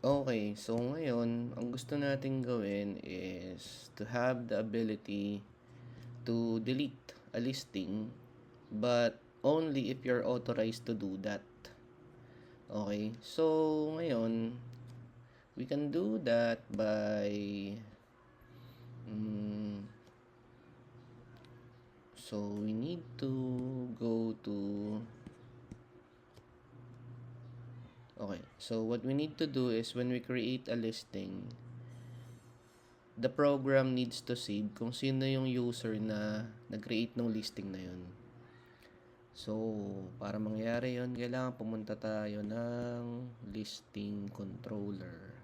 Okay, so ngayon, ang gusto nating gawin is to have the ability to delete a listing, but only if you're authorized to do that. Okay, so ngayon, we can do that by mm, so we need to go to okay, so what we need to do is when we create a listing, the program needs to save kung sino yung user na nag-create ng listing na yun. So, para mangyari yun, kailangan pumunta tayo ng listing controller.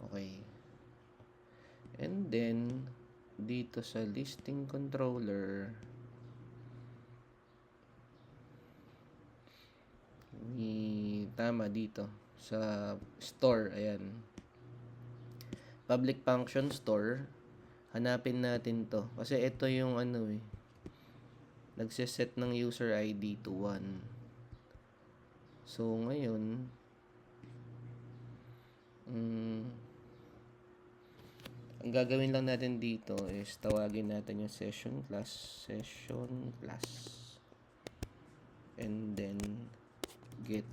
Okay. And then, dito sa listing controller, tama dito, sa store, ayan. Public function store, hanapin natin to. Kasi ito yung nagsiset ng user ID to 1. So, ngayon, ang gagawin lang natin dito is tawagin natin yung session class, and then get,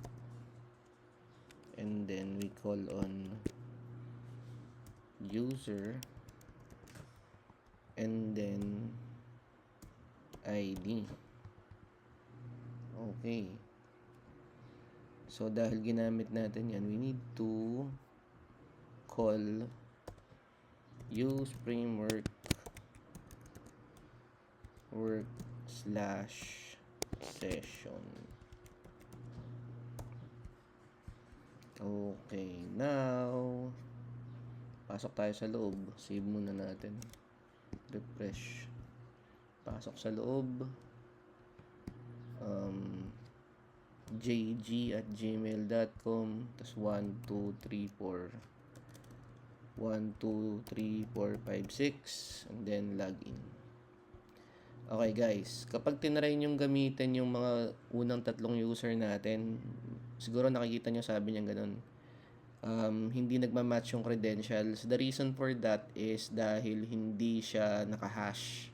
and then we call on user, and then ID. Okay. So, dahil ginamit natin yan, we need to call use framework /session. Okay, now pasok tayo sa loob. Save muna natin. Refresh. Pasok sa loob. jg@gmail.com, tas 1 2 3 4 1 2 3 4 5 6 and then login. Okay guys, kapag tinry nyong gamitin yung mga unang tatlong user natin, siguro nakikita nyo sabi niya ganun, hindi nagmamatch yung credentials. The reason for that is dahil hindi siya naka-hash.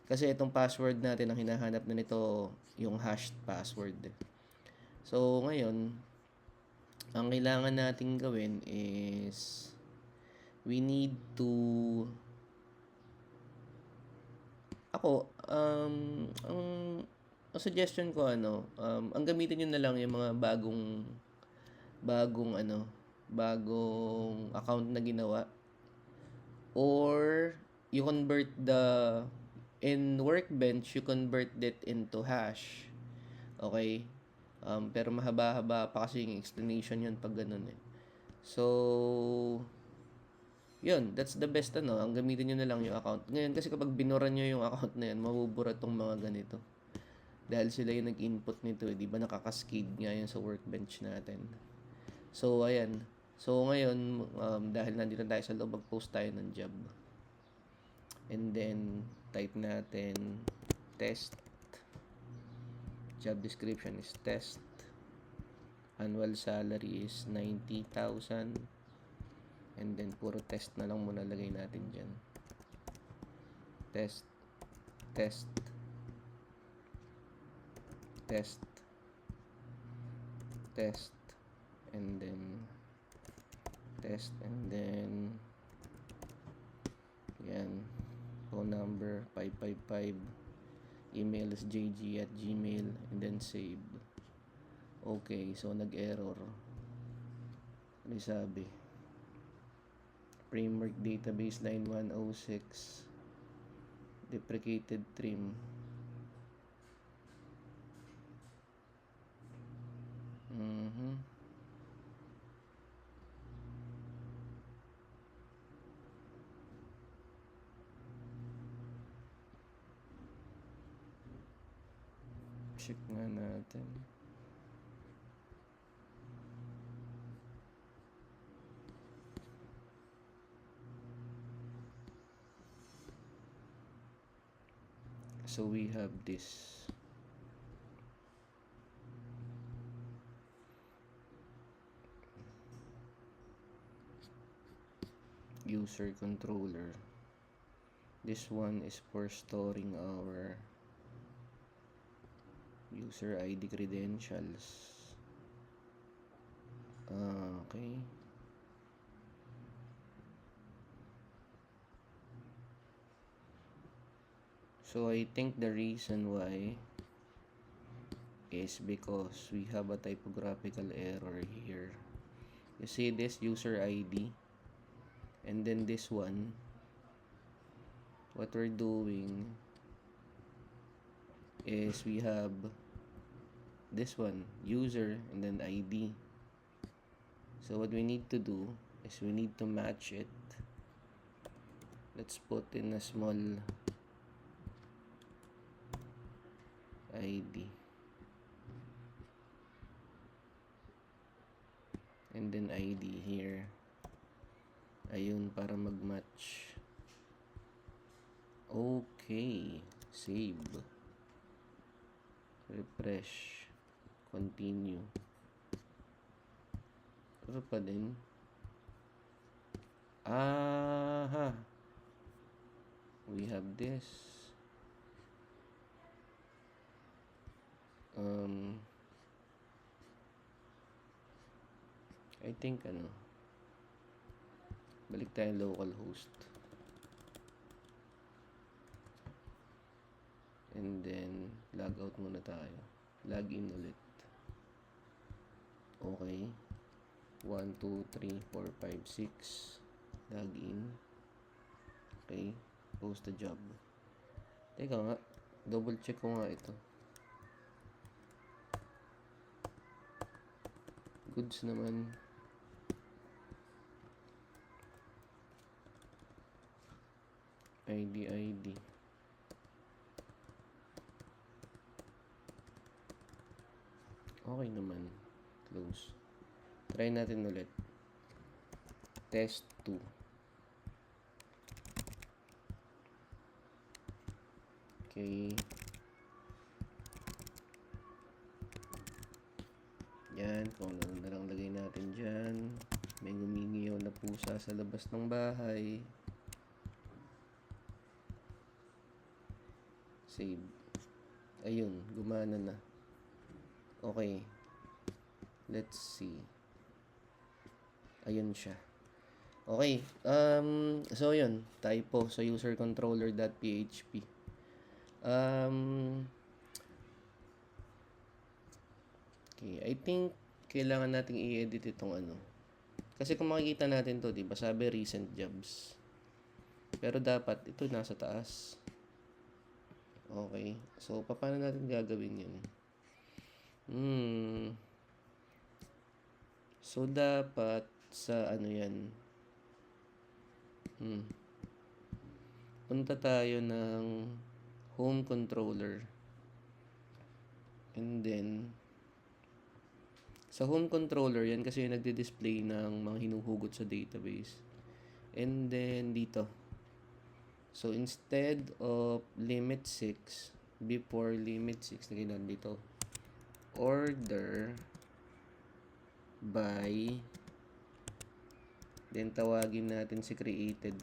Kasi itong password natin, ang hinahanap na nito yung hashed password. So ngayon, ang kailangan nating gawin is we need to ang suggestion ko ang gamitin niyo na lang yung mga bagong account na ginawa, or you convert in Workbench, you convert it into hash. Okay? Pero mahaba-haba pa kasi yung explanation yun pag ganun eh. So, yun, that's the best ang gamitin nyo na lang yung account. Ngayon kasi kapag binura nyo yung account na yan, mabubura tong mga ganito. Dahil sila yung nag-input nito di ba nakakascade nga yun sa Workbench natin. So, ayan. So, ngayon, dahil nandito tayo sa loob, mag-post tayo ng job. And then, type natin test. Job description is test. Annual salary is 90,000. And then, puro test na lang muna lagay natin dyan. Test. Test. Test. Test. And then, test. And then, yan. Phone number, 555. Email is jg@gmail. And then, save. Okay, so nag-error. Ano sabi? Framework database line 106. Deprecated trim. Check nga natin. So we have this. user controller. This one is for storing our user ID credentials. Okay. So I think the reason why is because we have a typographical error here. You see this user ID, and then this one, what we're doing is we have this one, user, and then ID. So what we need to do is we need to match it. Let's put in a small ID. And then ID here. Ayun, para mag-match. Okay. Save. Refresh. Continue. Pero pa din. Aha! We have this. I think balik tayo localhost. And then log out muna tayo. Log in ulit. Okay. 1, 2, 3, 4, 5, 6. Log in. Okay. Post the job. Teka nga. Double check ko nga ito. Goods naman. ID. Okay naman. Close. Try natin ulit. Test 2. Okay. Yan. Kung ano na lang lagay natin dyan. May gumingiyaw na pusa sa labas ng bahay. Save. Ayun. Gumana na. Okay. Let's see. Ayun siya. Okay. So yun. Typo sa usercontroller.php. Okay. I think kailangan nating i-edit itong Kasi kung makikita natin to, diba? Sabi recent jobs. Pero dapat ito nasa taas. Okay. So, paano natin gagawin yun? So, dapat sa yan. Punta tayo ng home controller. And then, sa home controller, yan kasi yung nagdi-display ng mga hinuhugot sa database. And then, dito. So, instead of limit 6, before limit 6, lagay natin dito, order by, then tawagin natin si created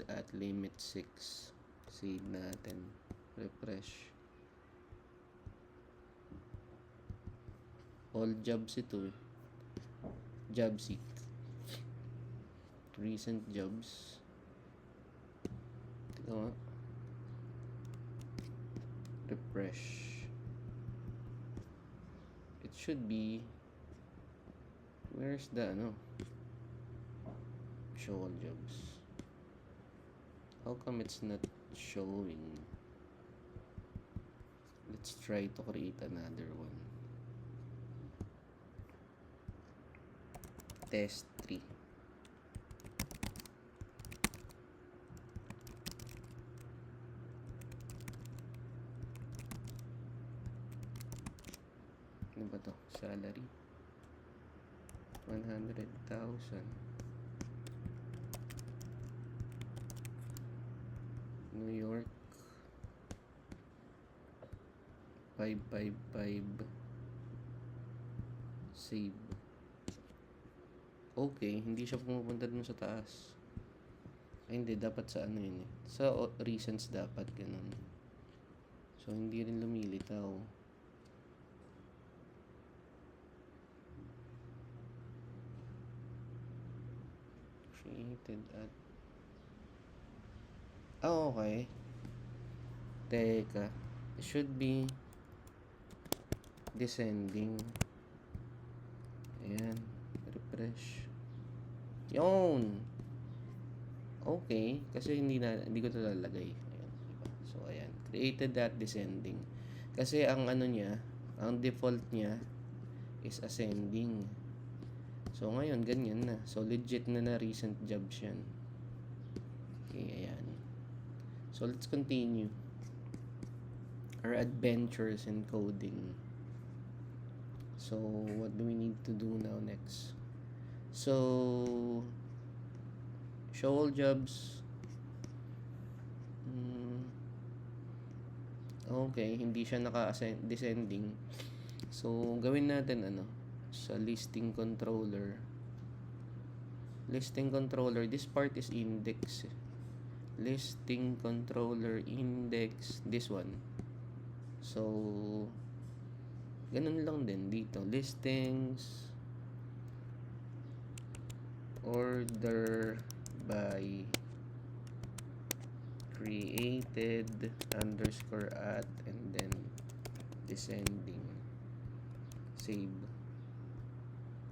at limit 6. Save natin. Refresh. All jobs ito eh. Job seat. Recent jobs. Ito nga. Refresh. It should be, where's the show all jobs? How come it's not showing? Let's try to create another one. Test 3. Ano ba to? Salary 100,000. New York 555. Save. Okay, hindi siya pumupunta dun sa taas. Ay, hindi. Dapat sa ano yun eh. Sa reasons dapat, ganun. So, hindi rin lumilitaw. Created at... Ah, okay. Teka. It should be descending. Ayan. Refresh. Yun! Okay. Kasi hindi ko ito lalagay. Ayan. Diba? So, ayan. Created that descending. Kasi ang ano niya, ang default niya is ascending. So, ngayon, ganyan na. So, legit na recent jobs yan. Okay, ayan. So, let's continue our adventures in coding. So, what do we need to do now next? So, show all jobs. Okay, hindi siya naka-descending. So, gawin natin ano, sa listing controller. Listing controller, this part is index. Listing controller index, this one. So, ganun lang din dito. Listings, order by created underscore at and then descending. Save.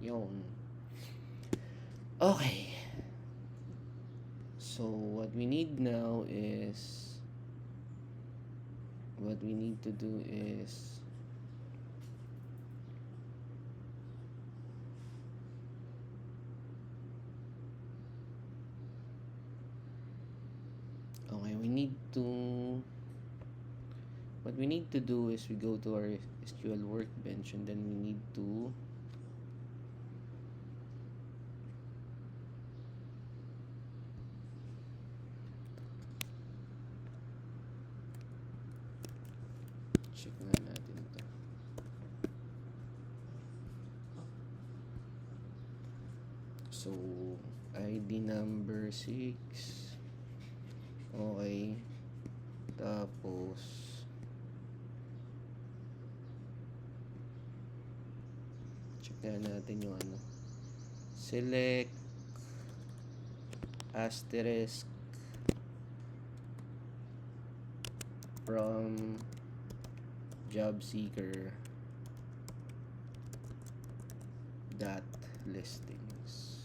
Yun. Okay. So, what we need now is what we need to do is okay, what we need to do is we go to our SQL workbench and then we need to check na natin ito. So, ID number 6. Okay. Tapos check na natin yung ano. Select asterisk from job seeker dot listings.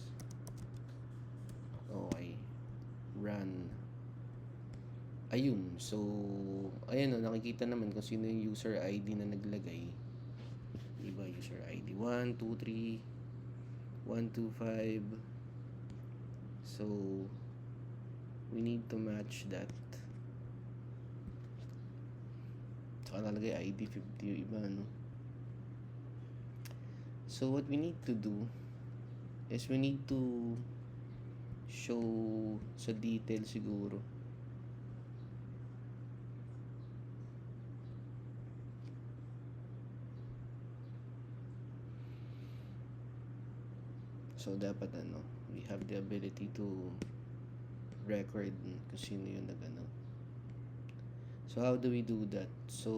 Okay. Run. Ayun. So, ayan o, nakikita naman kung sino yung user ID na naglagay. Diba? User ID 1, 2, 3, 1, 2, 5. So, we need to match that. Saka nalagay ID 50 yung iba, no? So, what we need to do is we need to show sa detail siguro. So, dapat ano, we have the ability to record kung sino yung nag-ano. So, how do we do that? So,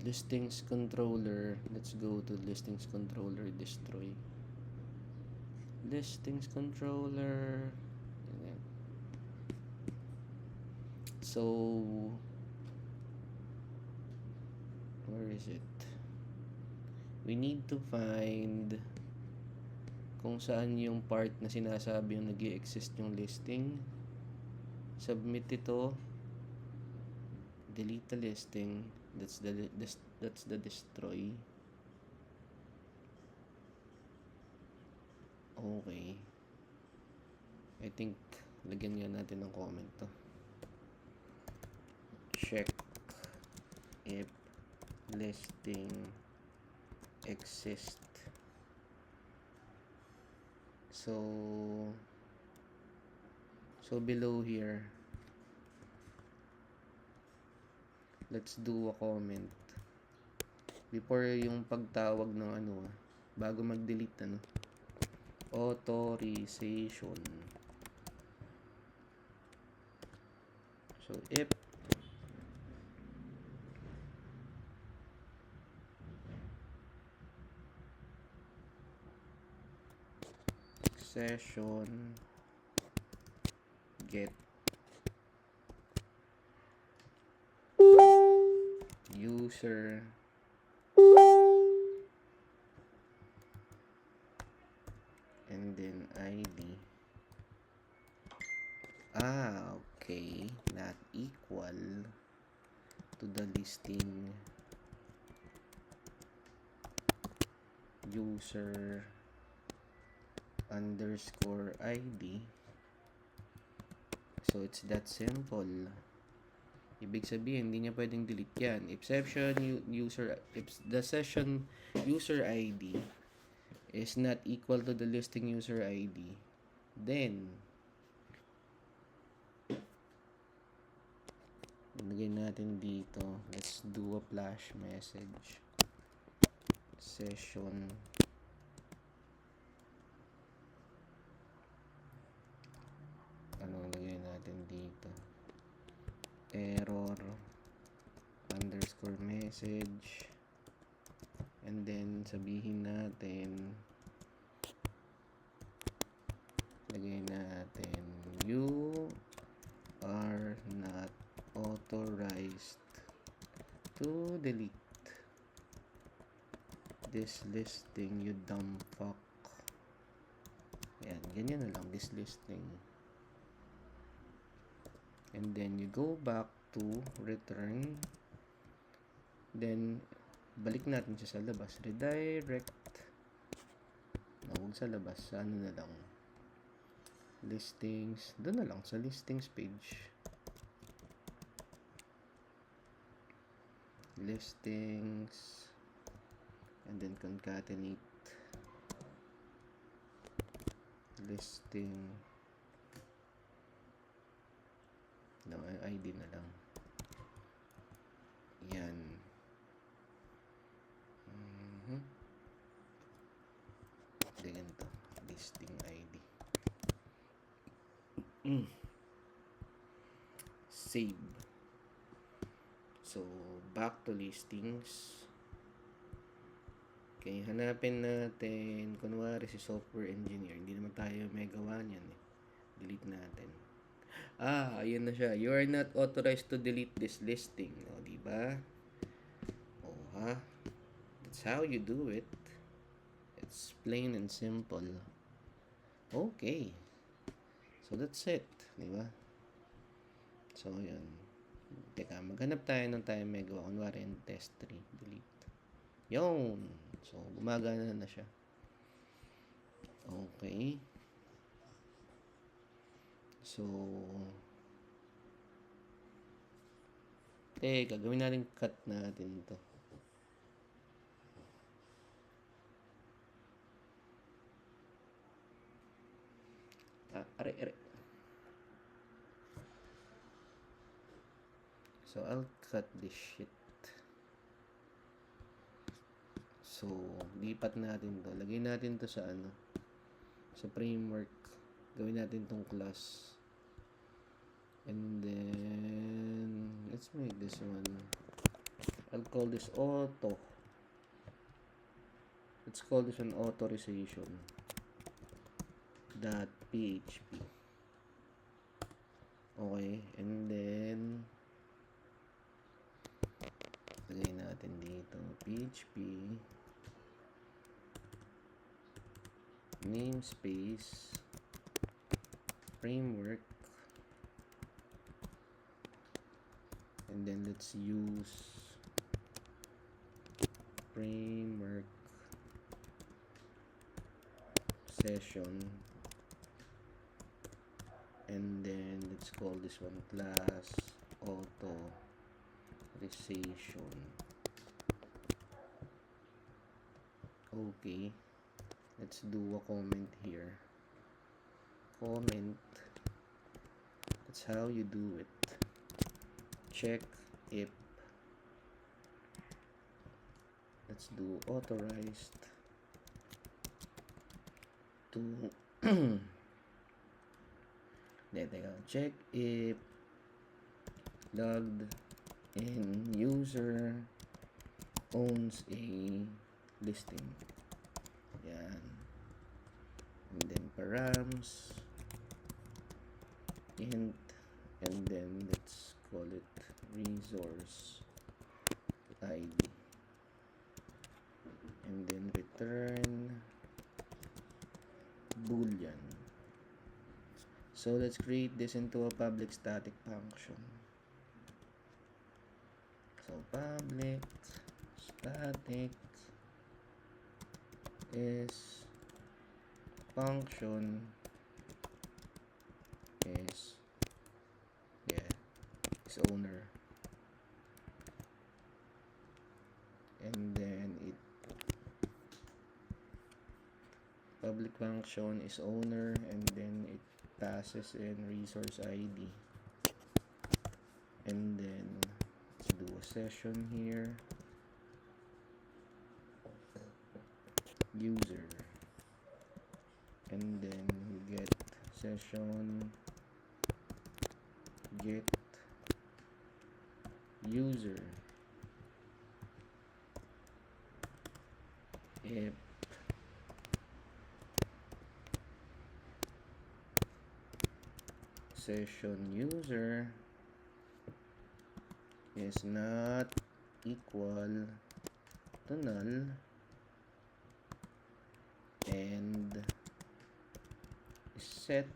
listings controller. Let's go to listings controller, destroy. Listings controller. Ayan. So, where is it? We need to find kung saan yung part na sinasabi yung nag-i-exist yung listing. Submit ito. Delete the listing. That's the destroy. Okay. I think lagyan nga natin ng comment to. Check if listing exist. So below here, let's do a comment. before yung pagtawag ng ano, bago mag-delete, ano, authorization. So if session get user and then ID. Okay, not equal to the listing user underscore ID. So it's that simple. Ibig sabihin, hindi niya pwedeng delete yan. If the session user ID is not equal to the listing user ID, then ilagay natin dito, let's do a flash message. Session lagay natin dito, error underscore message, and then sabihin natin, lagay natin, you are not authorized to delete this listing, you dumb fuck. Ayan, ganyan na lang, this listing. And then you go back to return, then balik natin siya sa labas, redirect, huwag sa labas, sa ano na lang, listings, doon na lang sa listings page, listings, and then concatenate listing, no, ID na lang. Yan. Ganito, listing ID. Save. So, back to listings. Okay, hanapin natin, kunwari si software engineer. Hindi naman tayo may gawa niyan eh. Delete natin. Ayun na siya. You are not authorized to delete this listing. O, diba? That's how you do it. It's plain and simple. Okay. So, that's it. Diba? So, yun. Teka, maghanap tayo ng tayo may gawa. Kunwari yung test 3. Delete. Yun. So, gumagana na siya. Okay. So, teka, gawin natin cut natin to. Are. So, I'll cut this shit. So, lipat natin to. Lagay natin to sa ano, sa framework. Gawin natin tong class. And then, let's make this one. I'll call this auto. Let's call this an authorization. .php. Okay, and then lagay natin dito PHP namespace framework, and then let's use framework session, and then let's call this one class authorization. Okay, let's do a comment here. Comment, that's how you do it. Check if let's do authorized to check if logged in user owns a listing. Yan. And then params int, and then let's call it resource ID, and then return boolean. So let's create this into a public static function. So public static is function is owner, and then it public function is owner, and then it passes in resource ID, and then let's do a session here, user, and then we get session get user if session user is not equal to null, and set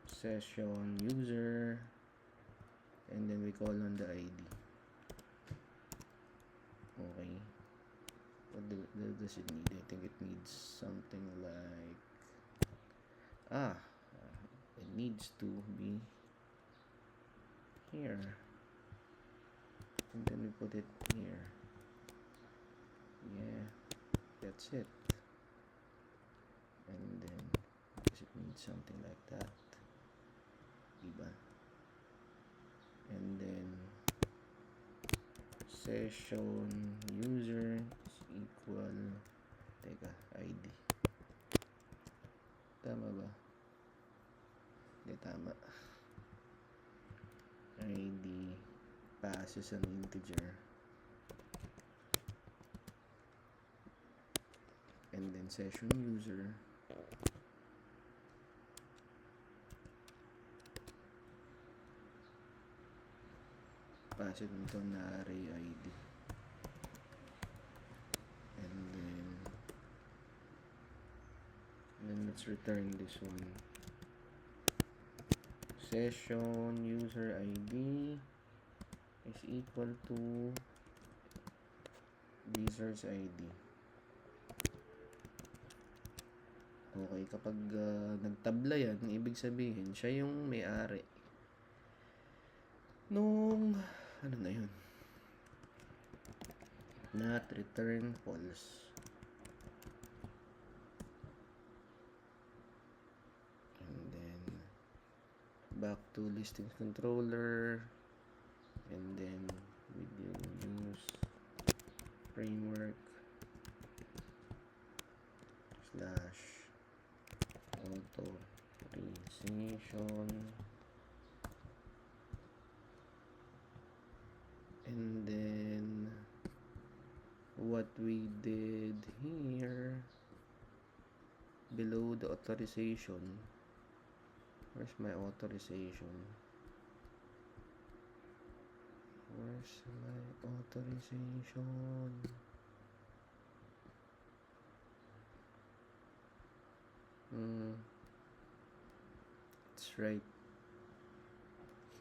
session user, and then we call on the ID. Okay, what does it need? I think it needs something like it needs to be here, and then we put it here. Yeah, that's it. And then does it need something like that? Diba? And then session user is equal, ID. Tama ba? Hindi tama. ID passes an integer, and then session user pass it into an array ID, and then let's return this one. Session user ID is equal to resource ID. Okay, kapag nagtabla yan, ibig sabihin siya yung may-ari nung ano na yun, not return false. And then back to listings controller, and then we do use framework / authorization, and then what we did here below the authorization, where's my authorization? It's right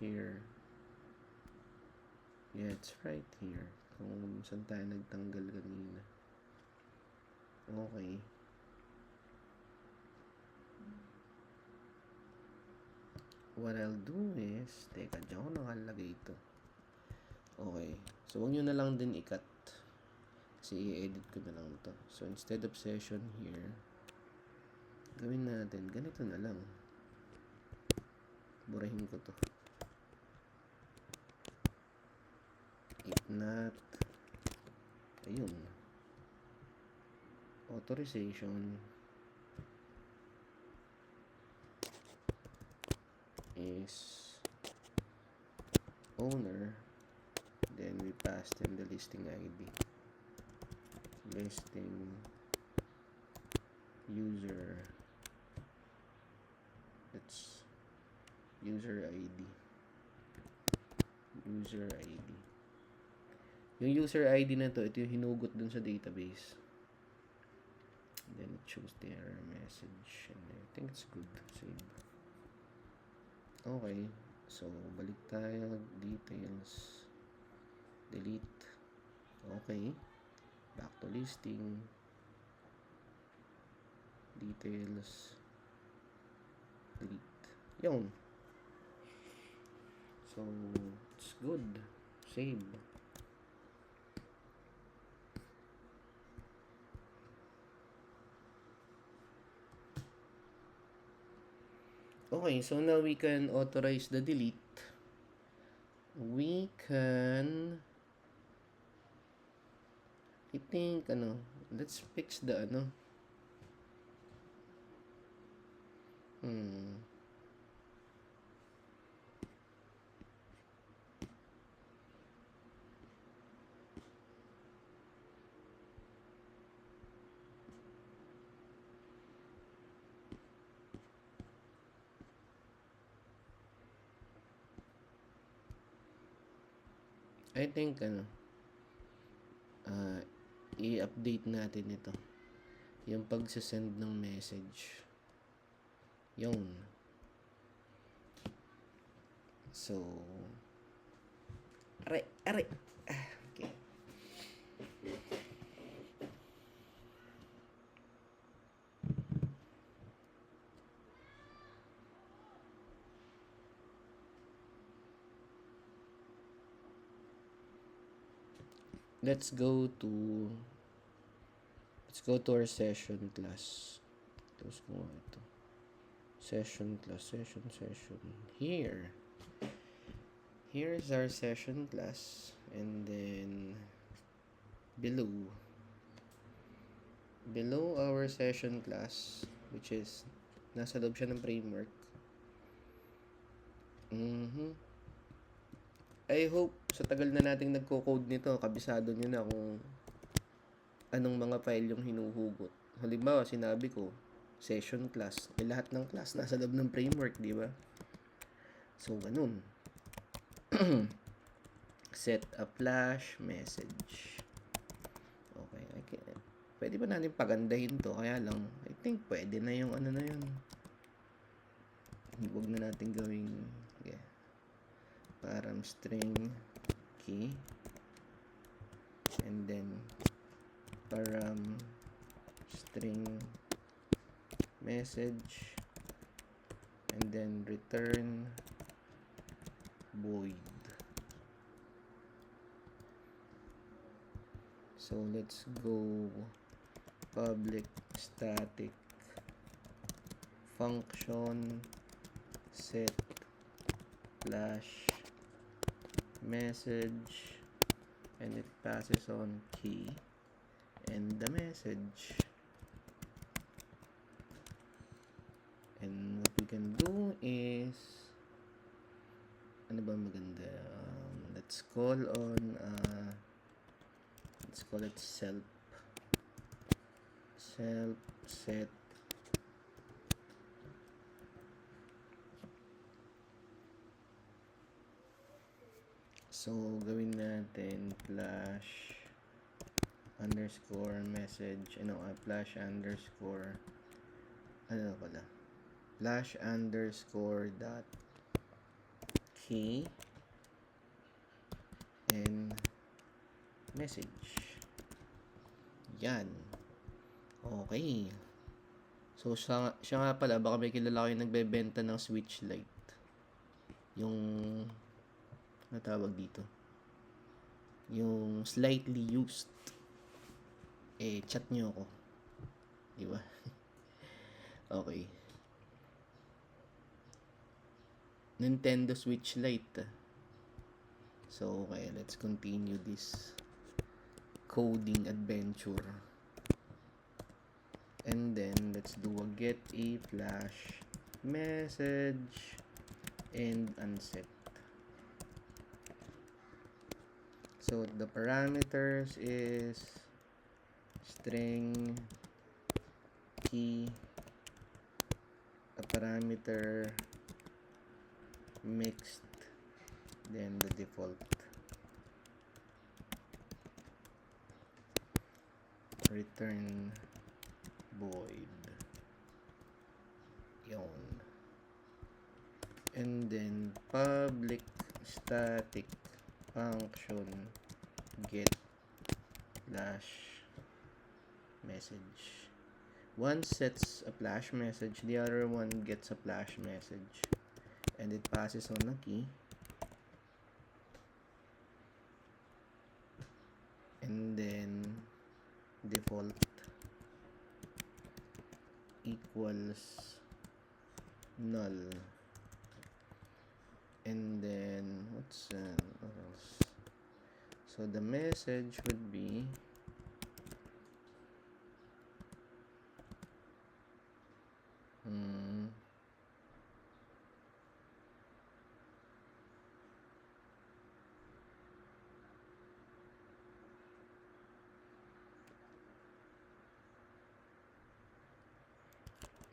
here. Yeah, it's right here. Kung saan tayo nagtanggal kanina. Okay. What I'll do is, teka, dyan ko nakalagay ito. Okay. So, huwag nyo na lang din i-cut. Kasi i-edit ko na lang ito. So, instead of session here, gawin natin, ganito na lang. Burahin ko to. If not, ayun, authorization is owner, then we pass in the listing ID, listing user, that's user ID. Yung user ID na to, ito yung hinugot dun sa database. Then choose the error message, and I think it's good. Save. Okay, so balik tayo, details, delete. Okay, back to listing, details, delete. Yun. So it's good. Save. Okay, so now we can authorize the delete. We can, I think, let's fix the, I think, i-update natin ito. Yung pagsasend ng message. Yun. So, aray. Okay. Let's go to our session class. Tapos ko ito. Session class, session. Here is our session class, and then below our session class, which is nasa loob siya ng framework. I hope sa tagal na nating nagko-code nito, kabisado nyo na kung anong mga file yung hinuhugot. Halimbawa, sinabi ko, session class. Lahat ng class nasa loob ng framework, di ba? So, ganun. Set a flash message. Okay. Pwede ba natin pagandahin to? Kaya lang, I think pwede na yung na yun. Huwag na natin gawing param string key, and then param string message, and then return void. So let's go public static function set flash message, and it passes on key and the message. And what we can do is, ano ba maganda? Let's call it self set So, gawin natin flash underscore message, flash underscore, flash underscore dot key and message. Yan. Okay. So, siya nga pala, baka may kilala kayo nagbebenta ng switch light. Yung natawag dito, yung slightly used, chat nyo ako, di ba? Okay. Nintendo Switch Lite. So, okay, let's continue this coding adventure. And then, let's do a get a flash message and unset. So, the parameters is string key, a parameter mixed, then the default. Return void. Yon. And then public static function get flash message. One sets a flash message, the other one gets a flash message, and it passes on a key. And then default equals null. And then what else? So the message would be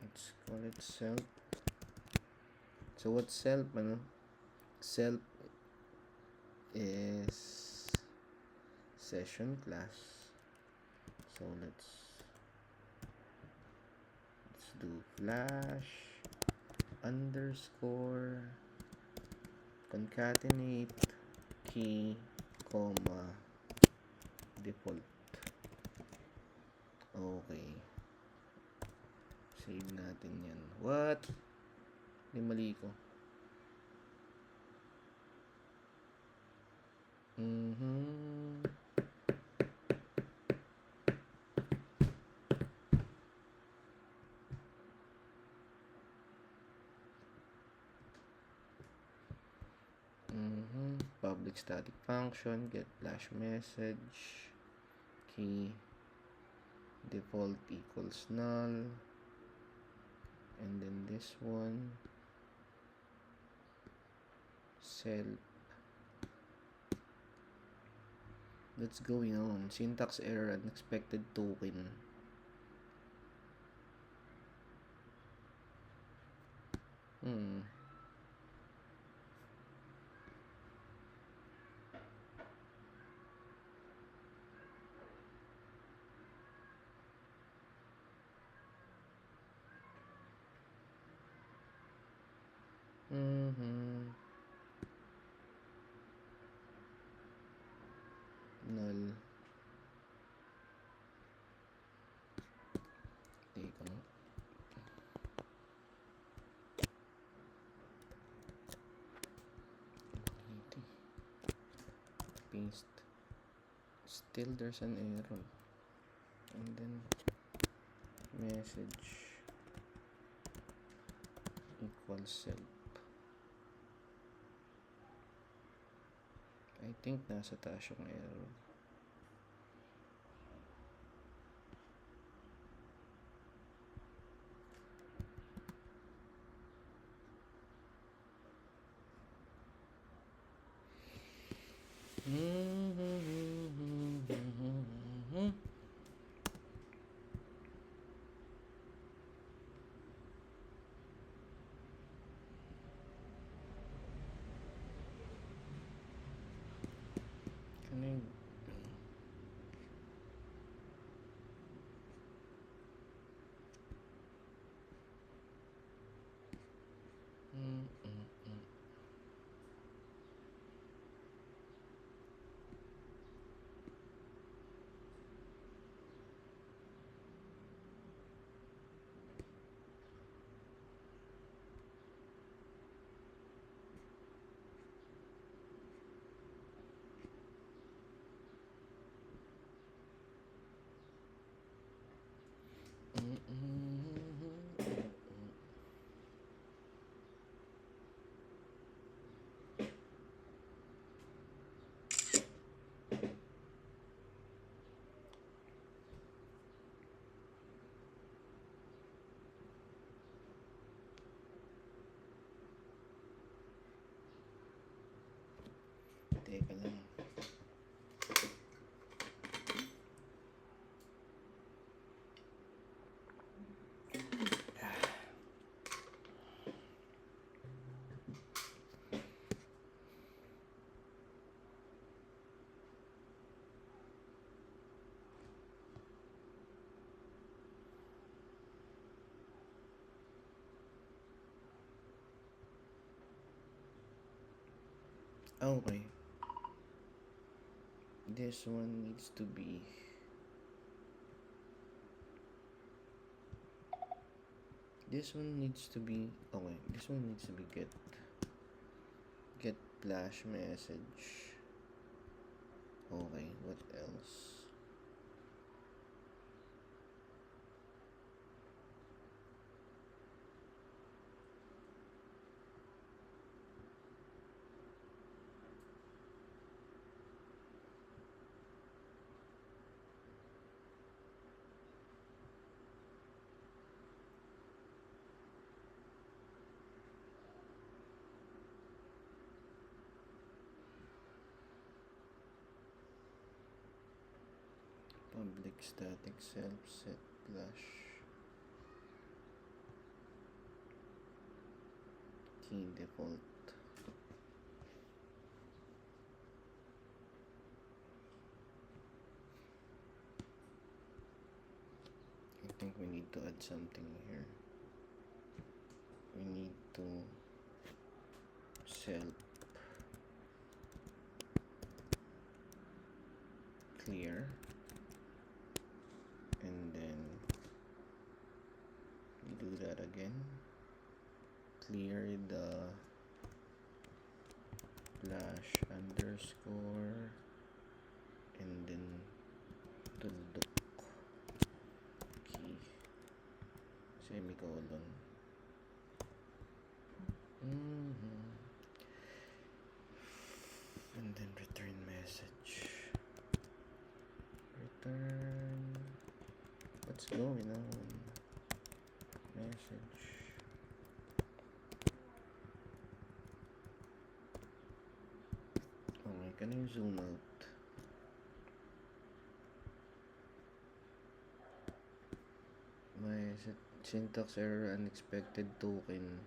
let's call it self. So what's self? Self is session class. So let's do flash underscore concatenate key comma default. Okay, save natin yan. What? May mali ko. Public static function get flash message key default equals null, and then this one self. What's going on? Syntax error, unexpected token. Null. Take on. Paste. Still there's an error. And then message equals self. I think nasa taas yung error. Okay. This one needs to be okay. This one needs to be get flash message. Okay, what else? Public static self set flash key default. I think we need to add something here. We need to self clear, and then we do that again. Clear the flash underscore and then tuldok key semicolon. And then return message. What's going on? Message. Okay, can I zoom out? My syntax error, unexpected token.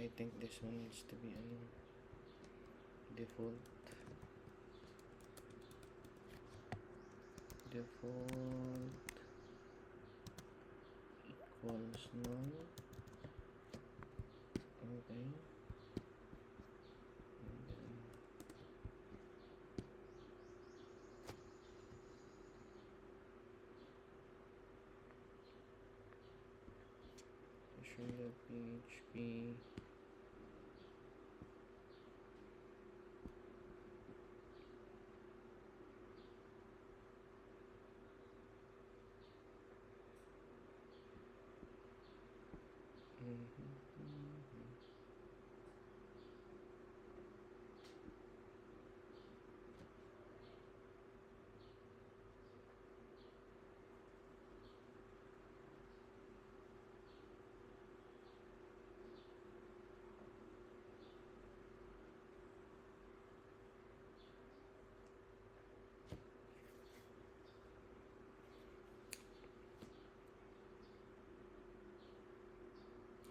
I think this one needs to be default equals null. Okay. And then Visual PHP.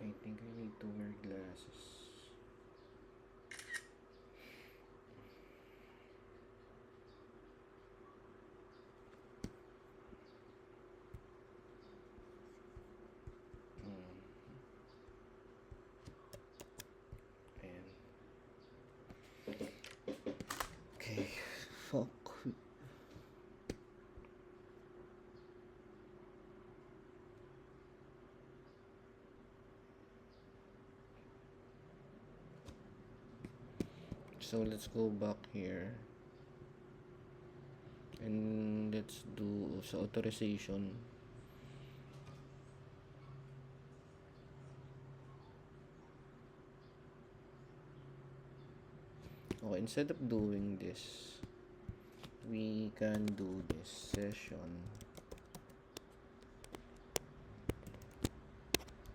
I think I need to wear glasses. Okay, fuck. So let's go back here and let's do sa authorization. Okay, instead of doing this, we can do this session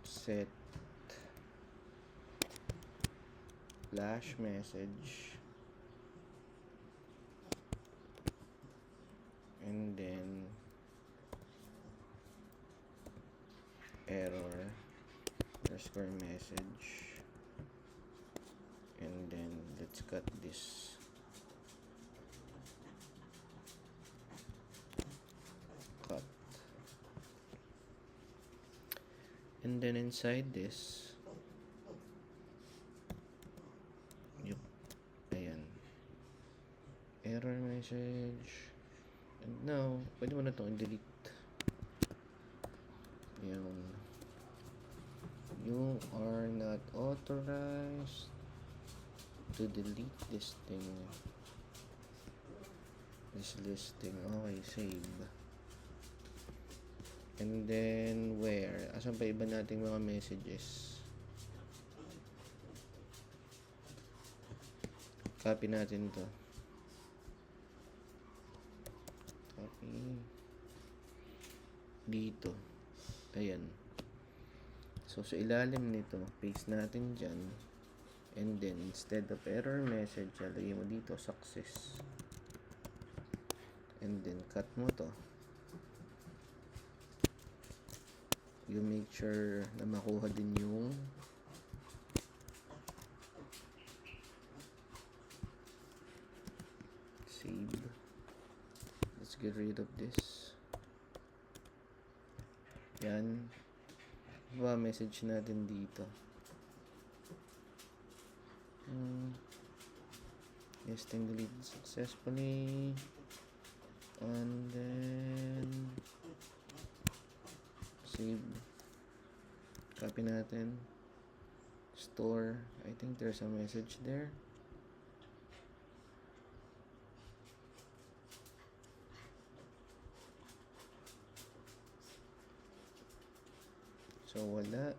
set flash message, and then error underscore message, and then let's cut this. Cut. And then inside this, yup, ayan, error message, and now pwede mo na itong delete. Yun, you are not authorized to delete this thing, this listing. Okay, save. And then where? Asan pa iba nating mga messages? Copy natin to. Copy. Dito. Ayan. So sa ilalim nito, paste natin dyan. And then instead of error message, lagay mo dito success. And then cut mo to. You make sure na makuha din yung save. Let's get rid of this. Yan. Ba message natin dito. Listing deleted successfully. And then save. Copy natin. Store. I think there's a message there. So wala.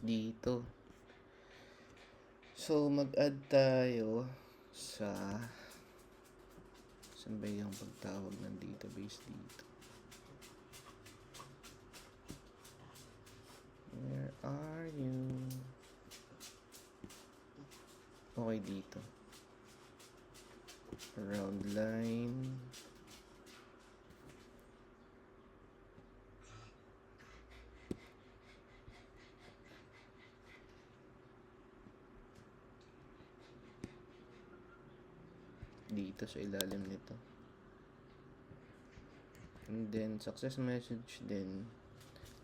Dito. So mag-add tayo sa saan ba yung pagtawag ng database dito? Where are you? Okay, dito. Around line. Dito sa ilalim nito. And then success message din,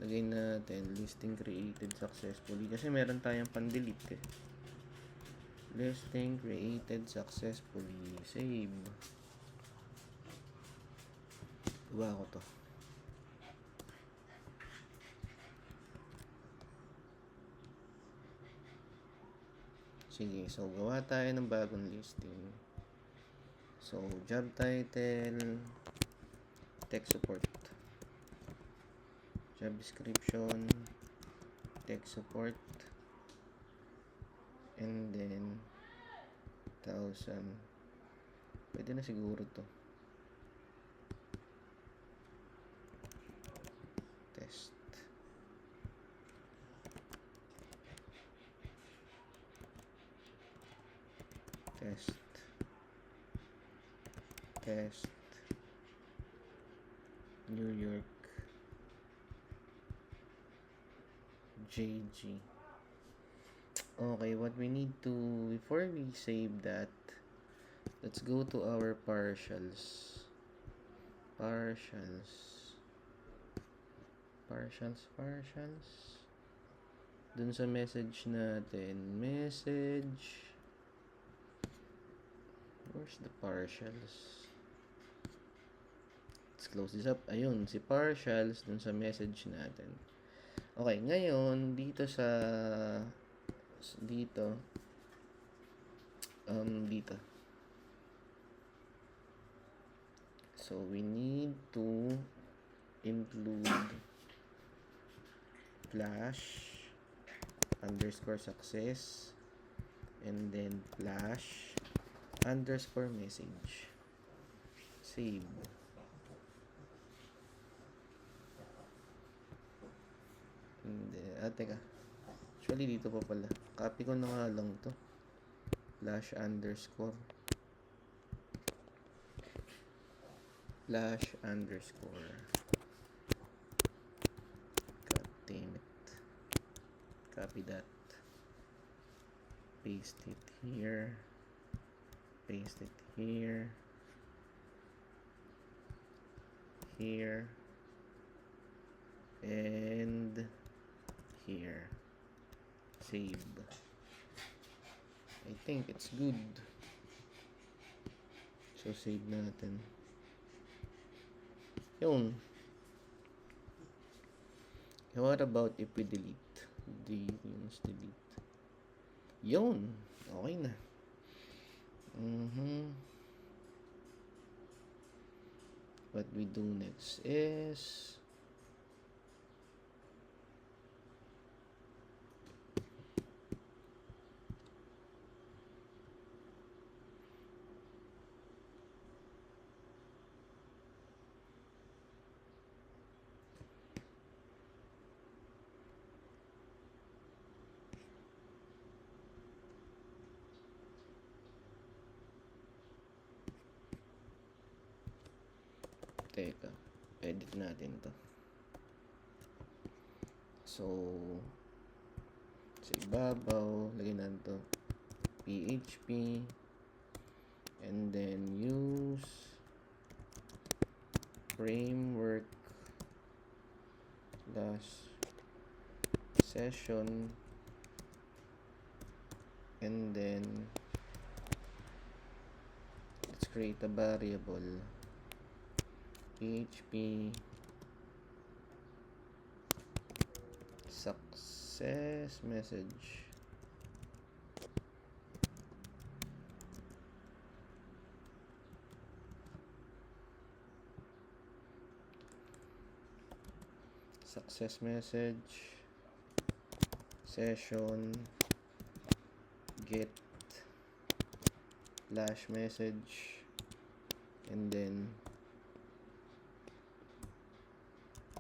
lagay natin listing created successfully kasi meron tayong pan-delete eh. Listing created successfully. Save. Gawa ko to. Sige, so gawa tayo ng bagong listing. So, job title, tech support. Job description, tech support. And then, 1,000. Pwede na siguro to. Test. Test. Test. New York. JG. Okay, what we need to, before we save that, let's go to our partials. Partials. Dun sa message natin, message. Where's the partials? Let's close this up. Ayun, si partials dun sa message natin. Okay, ngayon, dito. So, we need to include flash underscore success and then flash underscore message. Save. Hindi. Teka. Actually, dito pa pala. Copy ko na nga lang to. Flash underscore. Flash underscore. God damn it. Copy that. Paste it here. Paste it here. Here. And here. Save. I think it's good. So, save natin. Yun. What about if we delete? Delete. Yun. Okay na. What we do next is teka, edit natin to. So, sa ibabaw, lagyan natin to PHP and then use framework / session and then let's create a variable PHP success message session get flash message and then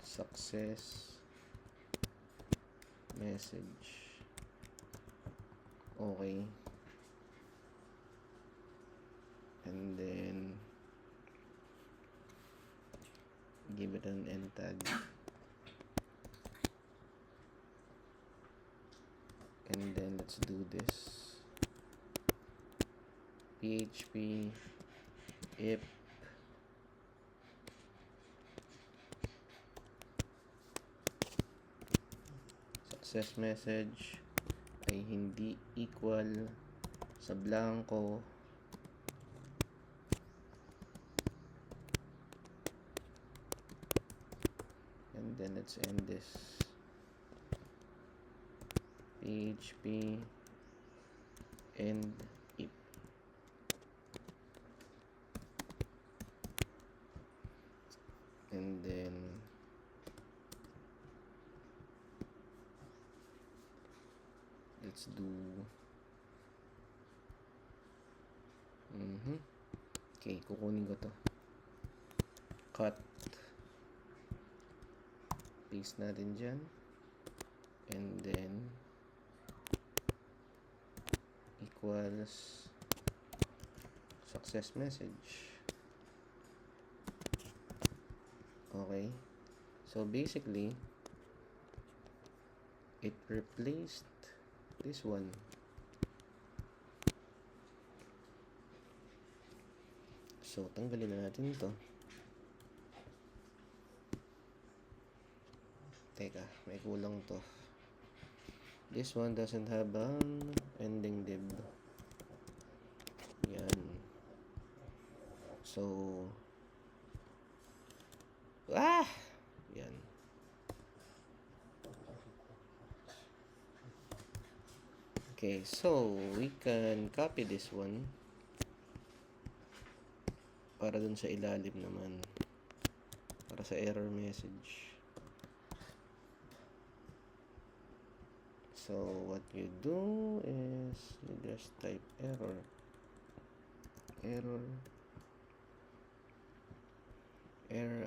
success message. Okay. And then give it an end tag. And then let's do this. PHP if success message ay hindi equal sa blanco and then let's end this. PHP end if and then let's do okay, kukunin ko to, cut, paste natin dyan and then equals success message. Okay, so basically it replaced this one. So tanggalin na natin to. Teka, may kulang to. This one doesn't have an ending div. Yan. So yan. Okay, so we can copy this one para dun sa ilalim naman, para sa error message. So what you do is you just type error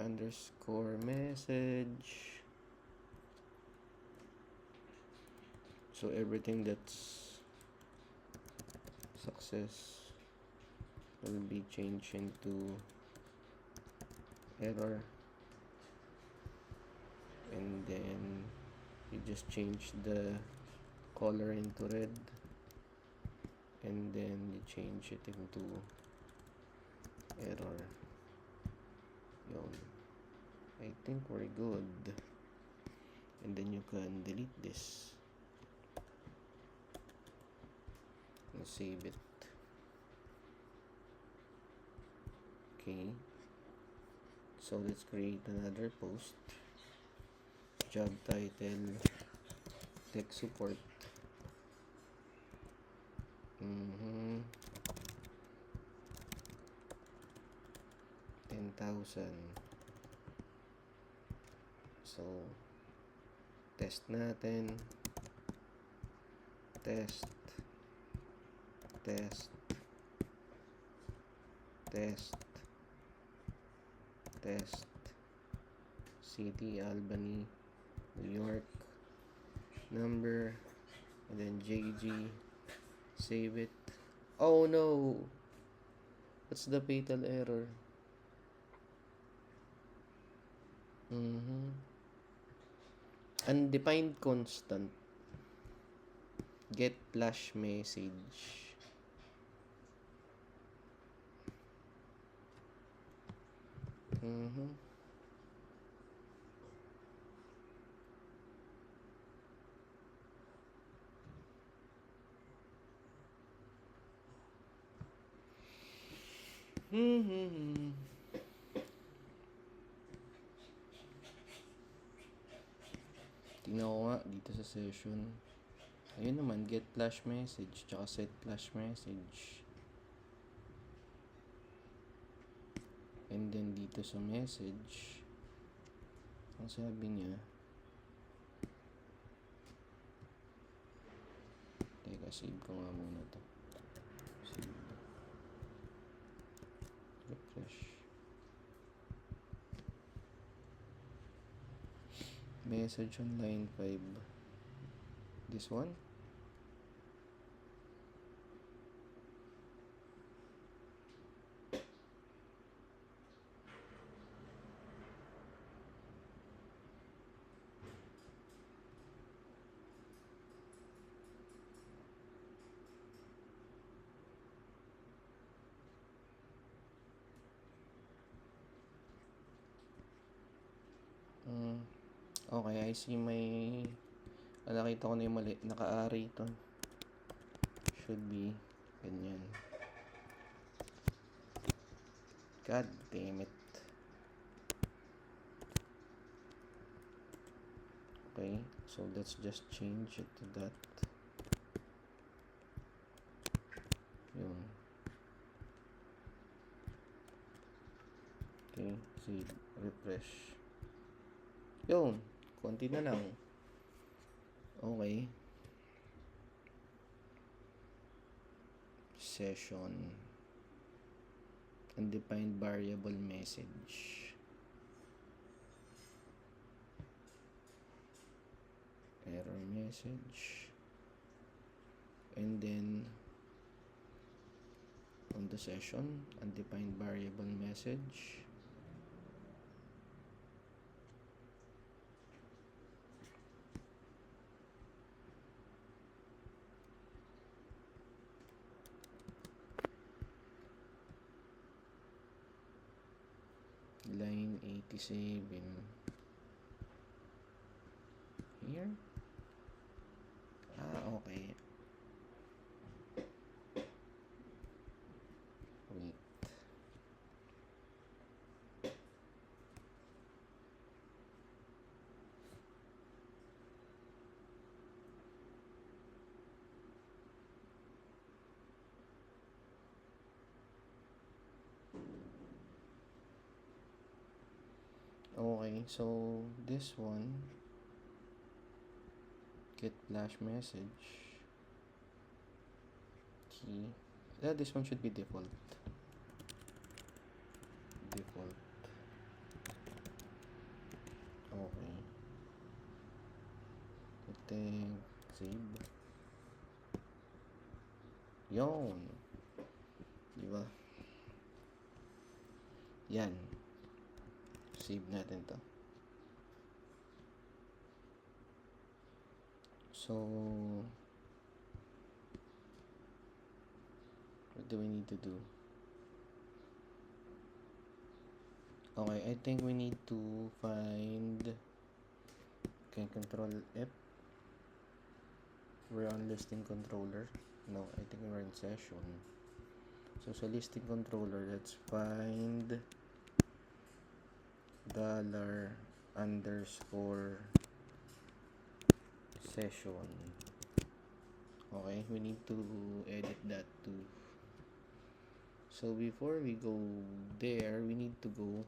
underscore message So everything that's success will be changed into error, and then you just change the color into red, and then you change it into error. Yun. I think we're good. And then you can delete this and save it. Okay, so let's create another post. Job title, tech support. 10,000. So test natin, test, city Albany, New York, number, and then JG, save it. Oh no, what's the fatal error? Undefined constant, get flash message. Tingnan ko nga dito sa session. Ayun naman, get flash message, tsaka set flash message. And then dito sa message, ang sabi niya, teka, save ko nga muna to. Save. Refresh. Message on line 5. This one? Okay, I see may... nakita ko na yung mali. Naka-array ito. Should be ganyan. God damn it. Okay, so let's just change it to that. Yun. Okay, see, refresh. Yun, konti na lang. Okay. Session. Undefined variable message. Error message. And then on the session, undefined variable message. Line 87 here. Okay. Wait. Okay, so this one, get flash message key. Yeah, this one should be default. Default. Okay. I think Save. Yon. Diba? Yan. Save natin to. So, what do we need to do? Okay, I think we need to find, okay, Control F. We're on listing controller. No, I think we're in session. So sa listing controller, let's find $_session. Okay, we need to edit that too. So before we go there, we need to go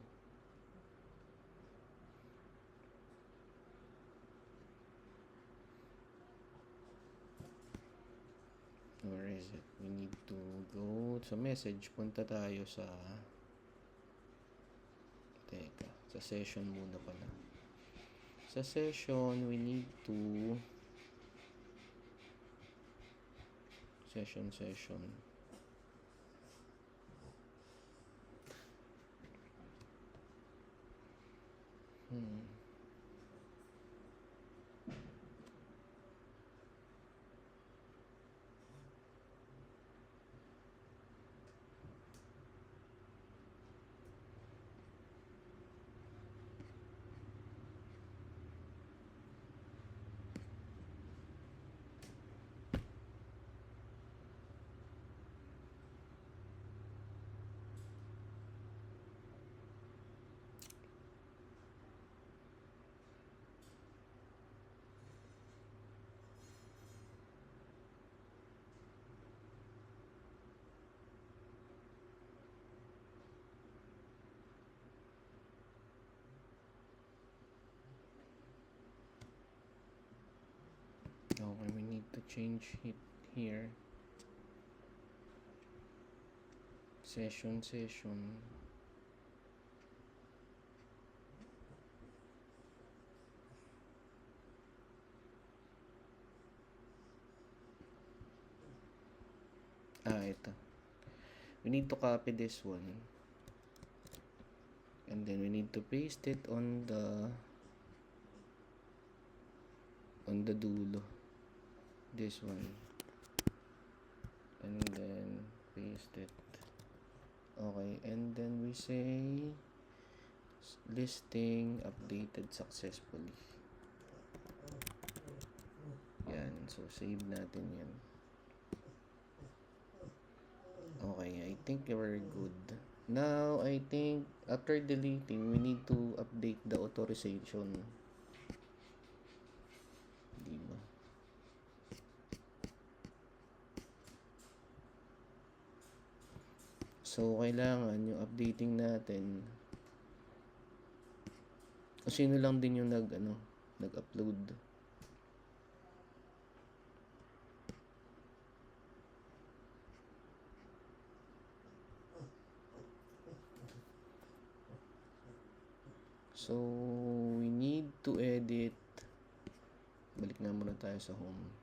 where is it? We need to go sa message. Punta tayo sa sa session muna pala. Sa session, we need to session. Okay, we need to change it here. Session. Ito. We need to copy this one. And then we need to paste it on the dulo. This one. And then paste it. Okay, and then we say listing updated successfully. Yan, so save natin yan. Okay, I think we're good. Now, I think after deleting, we need to update the authorization. Diba? So, kailangan yung updating natin. O sino lang din yung nag-upload. So, we need to edit. Balik na muna tayo sa home.